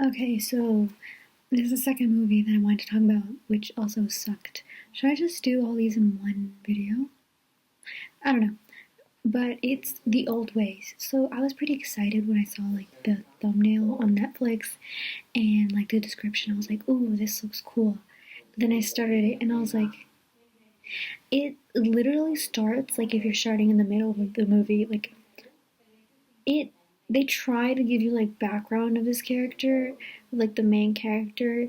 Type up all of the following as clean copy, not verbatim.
Okay, so this is the second movie that I wanted to talk about, which also sucked. Should I just do all these in one video? I don't know. But it's The Old Ways. So I was pretty excited when I saw like the thumbnail on Netflix and like the description. I was like, "Ooh, this looks cool." Then I started it and I was like, it literally starts like if you're starting in the middle of the movie, like it they try to give you like background of this character, like the main character,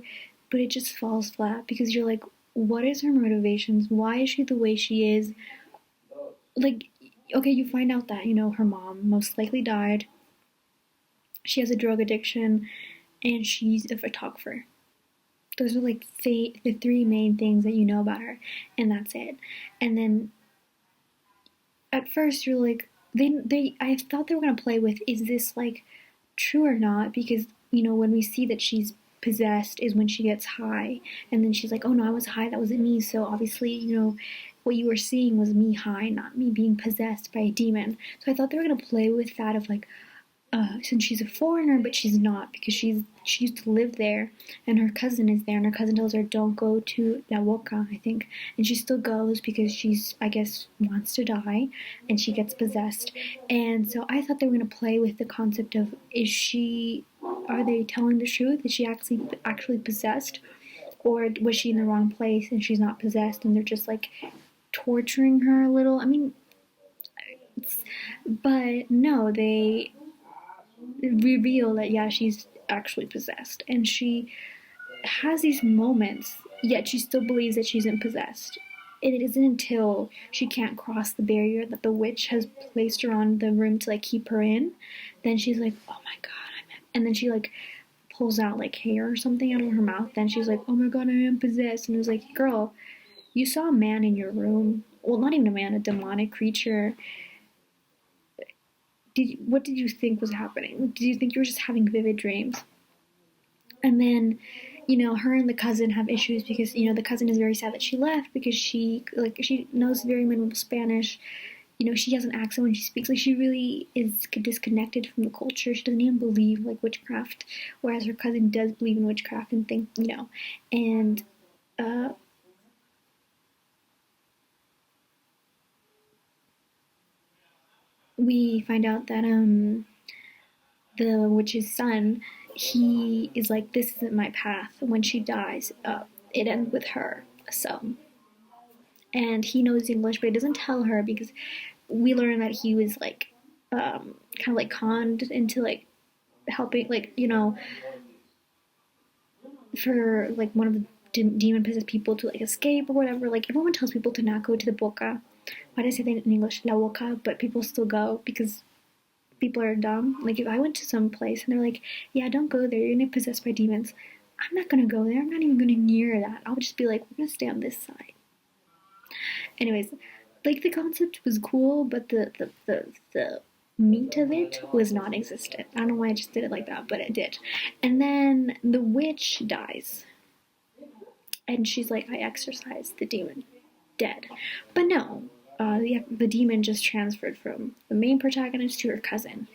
but it just falls flat because you're like, what is her motivations? Why is she the way she is? Like, okay, you find out that, her mom most likely died. She has a drug addiction and she's a photographer. Those are like the three main things that you know about her, and that's it. And then at first you're like, they I thought they were gonna play with, is this like true or not? Because when we see that she's possessed is when she gets high, and then she's like, oh no, I was high, that wasn't me. So obviously, what you were seeing was me high, not me being possessed by a demon. So I thought they were gonna play with that of like, since she's a foreigner, but she's not because she used to live there, and her cousin is there, and her cousin tells her don't go to La Boca, I think, and she still goes because she's, I guess, wants to die, and she gets possessed, and so I thought they were gonna play with the concept of, are they telling the truth? Is she actually possessed, or was she in the wrong place and she's not possessed, and they're just like torturing her a little? I mean, but no, they reveal that yeah, she's actually possessed, and she has these moments, yet she still believes that she's not possessed. And it isn't until she can't cross the barrier that the witch has placed her on the room to like keep her in, then she's like, oh my god, and then she like pulls out like hair or something out of her mouth. Then she's like, oh my god, I am possessed. And it was like, girl, you saw a man in your room. Well, not even a man, a demonic creature. What did you think was happening? Did you think you were just having vivid dreams? And then, her and the cousin have issues because, the cousin is very sad that she left because she knows very minimal Spanish. She has an accent when she speaks. Like, she really is disconnected from the culture. She doesn't even believe, like, witchcraft, whereas her cousin does believe in witchcraft and and, uh, we find out that, the witch's son, he is like, this isn't my path. When she dies, it ends with her. So, and he knows English, but he doesn't tell her because we learn that he was like, kind of like conned into like helping, like, for like one of the demon possessed people to like escape or whatever. Like, everyone tells people to not go to the boca. Why did I say that in English, la boca? But people still go because people are dumb. Like, if I went to some place and they're like, yeah, don't go there, you're gonna get possessed by demons, I'm not gonna go there. I'm not even gonna near that. I'll just be like, we're gonna stay on this side. Anyways, like, the concept was cool, but the meat of it was non-existent. I don't know why I just did it like that, but it did. And then the witch dies, and she's like, I exorcised the demon, dead. But no, the demon just transferred from the main protagonist to her cousin,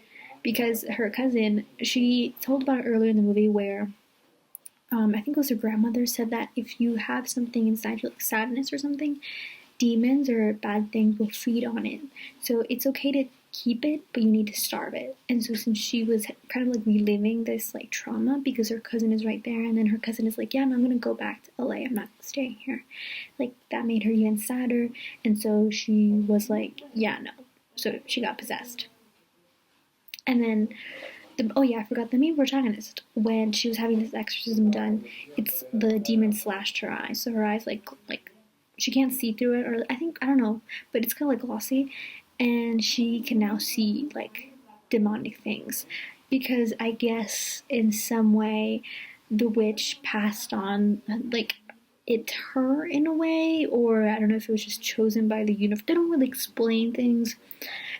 because her cousin, she told about it earlier in the movie where, I think it was her grandmother said that if you have something inside you, like sadness or something, demons or bad things will feed on it. So it's okay to keep it, but you need to starve it. And so since she was kind of like reliving this like trauma because her cousin is right there, and then her cousin is like, yeah, no, I'm gonna go back to LA. I'm not staying here. Like, that made her even sadder. And so she was like, yeah, no. So she got possessed. And then oh yeah, I forgot the main protagonist. When she was having this exorcism done, it's the demon slashed her eyes, so her eyes like she can't see through it, or I don't know, but it's kind of like glossy, and she can now see like demonic things because I guess in some way the witch passed on like it her in a way, or I don't know if it was just chosen by the universe. They don't really explain things.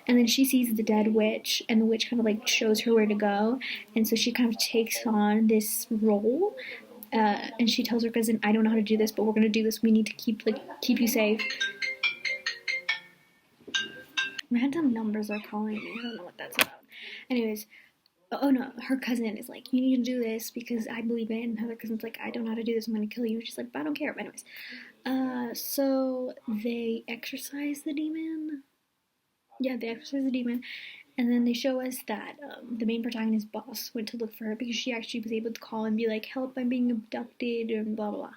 And then she sees the dead witch, and the witch kind of like shows her where to go, and so she kind of takes on this role. And she tells her cousin, "I don't know how to do this, but we're gonna do this. We need to keep you safe." Random numbers are calling me. I don't know what that's about. Anyways, oh no, her cousin is like, you need to do this because I believe in it. And her other cousin's like, I don't know how to do this. I'm gonna kill you. And she's like, but I don't care. But anyways, so they exorcise the demon. Yeah, they exorcise the demon, and then they show us that the main protagonist's boss went to look for her because she actually was able to call and be like, help, I'm being abducted, and blah, blah, blah.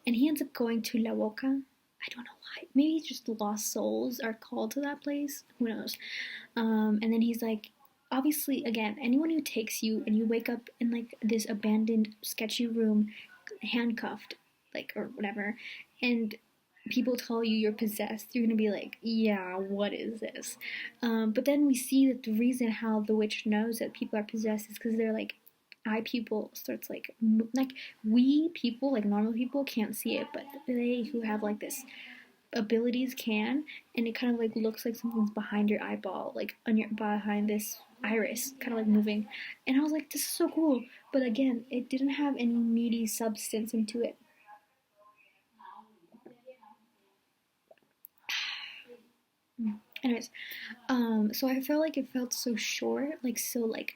And he ends up going to La Boca. I don't know why. Maybe just lost souls are called to that place. Who knows? And then he's like, obviously, again, anyone who takes you and you wake up in like this abandoned, sketchy room, handcuffed, like, or whatever, and people tell you you're possessed, you're gonna be like, yeah, what is this? But then we see that the reason how the witch knows that people are possessed is because they're like, eye people starts like we people, like normal people, can't see it, but they who have like this abilities can, and it kind of like looks like something's behind your eyeball, like on your behind this iris, kind of like moving. And I was like, this is so cool. But again, it didn't have any meaty substance into it. Anyways, so I felt like it felt so short, like so like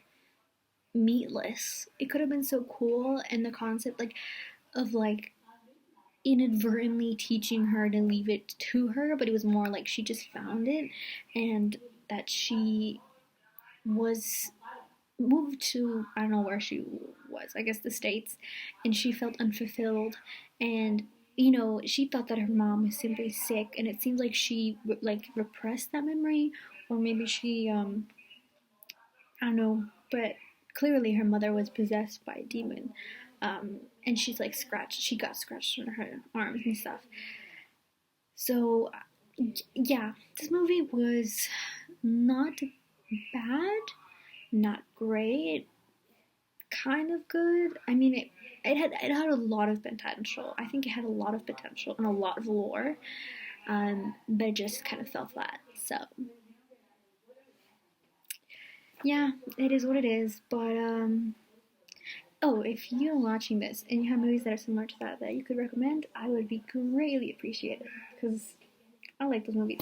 meatless. It could have been so cool, and the concept like of like inadvertently teaching her to leave it to her, but it was more like she just found it, and that she was moved to, I don't know where she was, I guess the States, and she felt unfulfilled, and she thought that her mom was simply sick, and it seems like she like repressed that memory, or maybe she I don't know, but clearly her mother was possessed by a demon. And she's like scratched, she got scratched on her arms and stuff. So, yeah, this movie was not bad, not great, kind of good. I mean, it had a lot of potential. I think it had a lot of potential and a lot of lore, but it just kind of fell flat. So yeah, it is what it is. But oh, if you're watching this and you have movies that are similar to that you could recommend, I would be greatly appreciated because I like those movies.